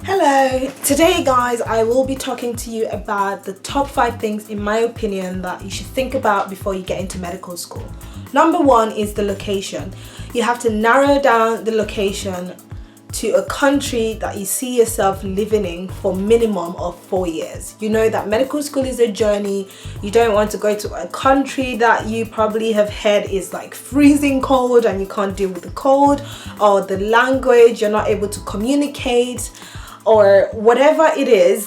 Hello, today guys I will be talking to you about the top 5 things in my opinion that you should think about before you get into medical school. Number 1 is the location. You have to narrow down the location to a country that you see yourself living in for minimum of 4 years. You know that medical school is a journey. You don't want to go to a country that you probably have heard is like freezing cold and you can't deal with the cold, or the language, you're not able to communicate, or whatever it is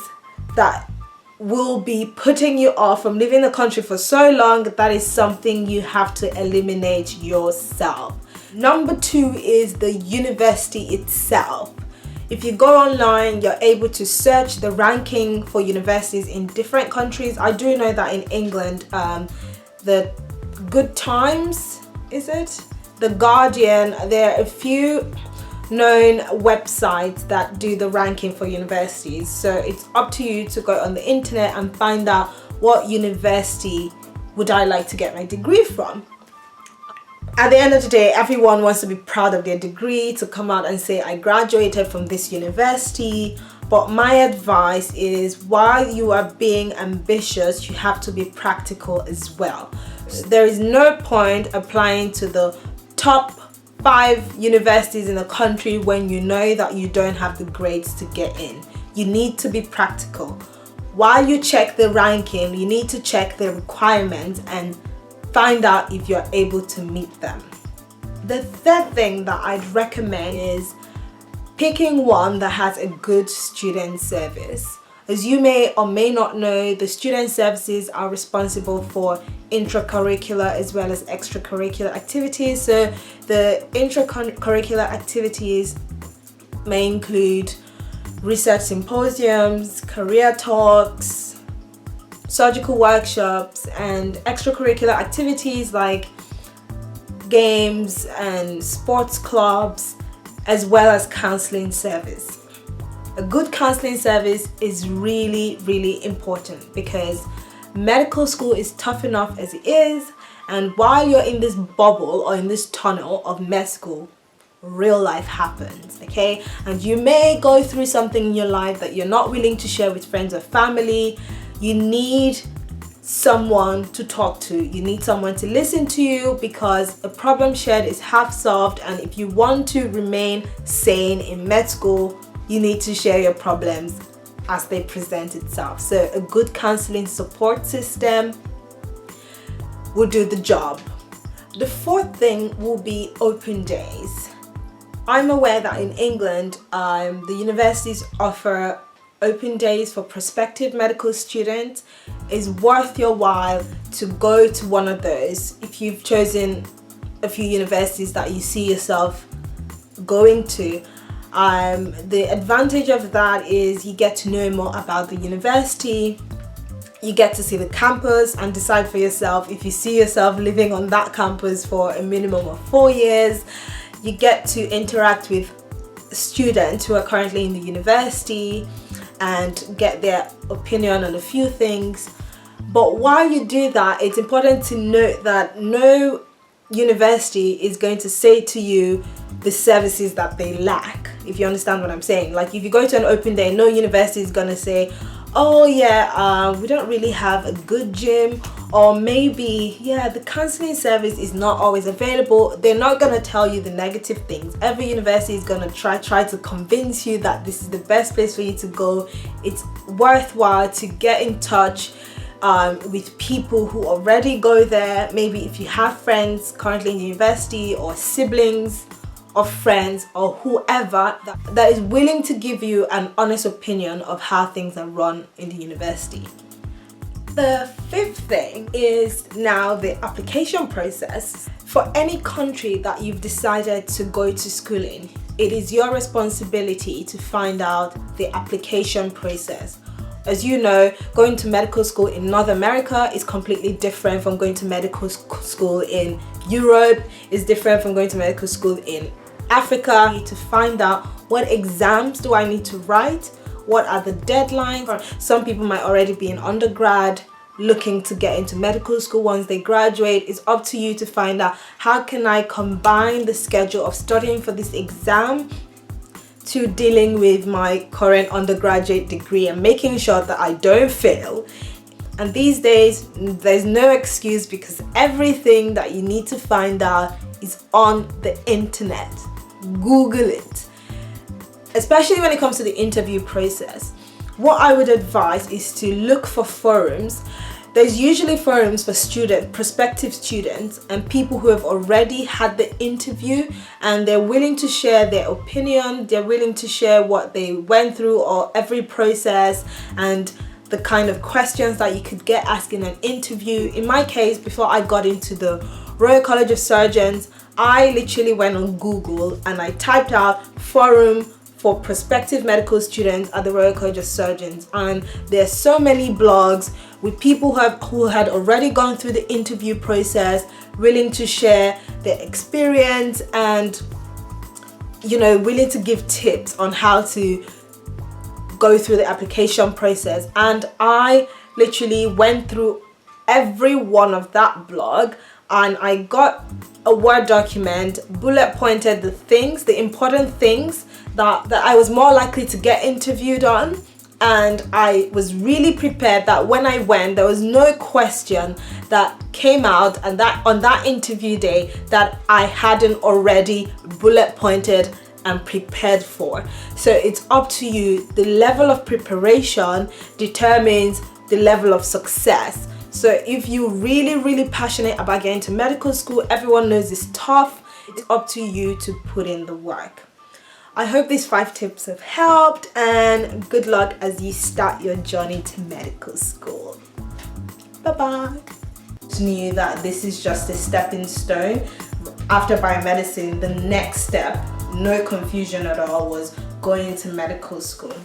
that will be putting you off from living in the country for so long. That is something you have to eliminate yourself. Number 2 is the university itself. If you go online, you're able to search the ranking for universities in different countries. I do know that in England, the Good Times, is it? The Guardian, there are a few known websites that do the ranking for universities. So it's up to you to go on the internet and find out what university would I like to get my degree from. At the end of the day, everyone wants to be proud of their degree, to come out and say I graduated from this university. But my advice is, while you are being ambitious, you have to be practical as well. There is no point applying to the top 5 universities in the country when you know that you don't have the grades to get in. You need to be practical. While you check the ranking, you need to check the requirements and find out if you're able to meet them. The third thing that I'd recommend is picking one that has a good student service. As you may or may not know, the student services are responsible for intracurricular as well as extracurricular activities. So the intracurricular activities may include research symposiums, career talks, surgical workshops, and extracurricular activities like games and sports clubs, as well as counseling service. A good counseling service is really, really important because medical school is tough enough as it is, and while you're in this bubble or in this tunnel of med school, real life happens, okay? And you may go through something in your life that you're not willing to share with friends or family. You need someone to talk to. You need someone to listen to you, because a problem shared is half solved, and if you want to remain sane in med school, you need to share your problems as they present itself. So a good counseling support system will do the job. The fourth thing will be open days. I'm aware that in England, the universities offer open days for prospective medical students. It's worth your while to go to one of those if you've chosen a few universities that you see yourself going to. The advantage of that is you get to know more about the university, you get to see the campus and decide for yourself if you see yourself living on that campus for a minimum of 4 years. You get to interact with students who are currently in the university and get their opinion on a few things. But while you do that, it's important to note that no university is going to say to you the services that they lack, if you understand what I'm saying. Like if you go to an open day, no university is gonna say, oh yeah, we don't really have a good gym, or maybe yeah, the counseling service is not always available. They're not gonna tell you the negative things. Every university is gonna try to convince you that this is the best place for you to go. It's worthwhile to get in touch with people who already go there. Maybe if you have friends currently in the university, or siblings of friends, or whoever that is willing to give you an honest opinion of how things are run in the university. The fifth thing is now the application process. For any country that you've decided to go to school in, it is your responsibility to find out the application process. As you know, going to medical school in North America is completely different from going to medical school in Europe, is different from going to medical school in Africa. You need to find out what exams do I need to write, what are the deadlines. Some people might already be in undergrad, looking to get into medical school once they graduate. It's up to you to find out, how can I combine the schedule of studying for this exam to dealing with my current undergraduate degree and making sure that I don't fail. And these days there's no excuse, because everything that you need to find out is on the internet. Google it. Especially when it comes to the interview process, what I would advise is to look for forums. There's usually forums for prospective students and people who have already had the interview, and they're willing to share their opinion, they're willing to share what they went through or every process and the kind of questions that you could get asked in an interview. In my case, before I got into the Royal College of Surgeons, I literally went on Google and I typed out forum for prospective medical students at the Royal College of Surgeons, and there's so many blogs with people who had already gone through the interview process, willing to share their experience and, you know, willing to give tips on how to go through the application process. And I literally went through every one of that blog, and I got a Word document, bullet pointed the important things that I was more likely to get interviewed on. And I was really prepared that when I went, there was no question that came out and that on that interview day that I hadn't already bullet pointed and prepared for. So it's up to you. The level of preparation determines the level of success. So if you're really passionate about getting to medical school, everyone knows it's tough, it's up to you to put in the work. I hope these 5 tips have helped, and good luck as you start your journey to medical school. Bye bye. Knew that this is just a stepping stone. After biomedicine, the next step, no confusion at all, was going into medical school.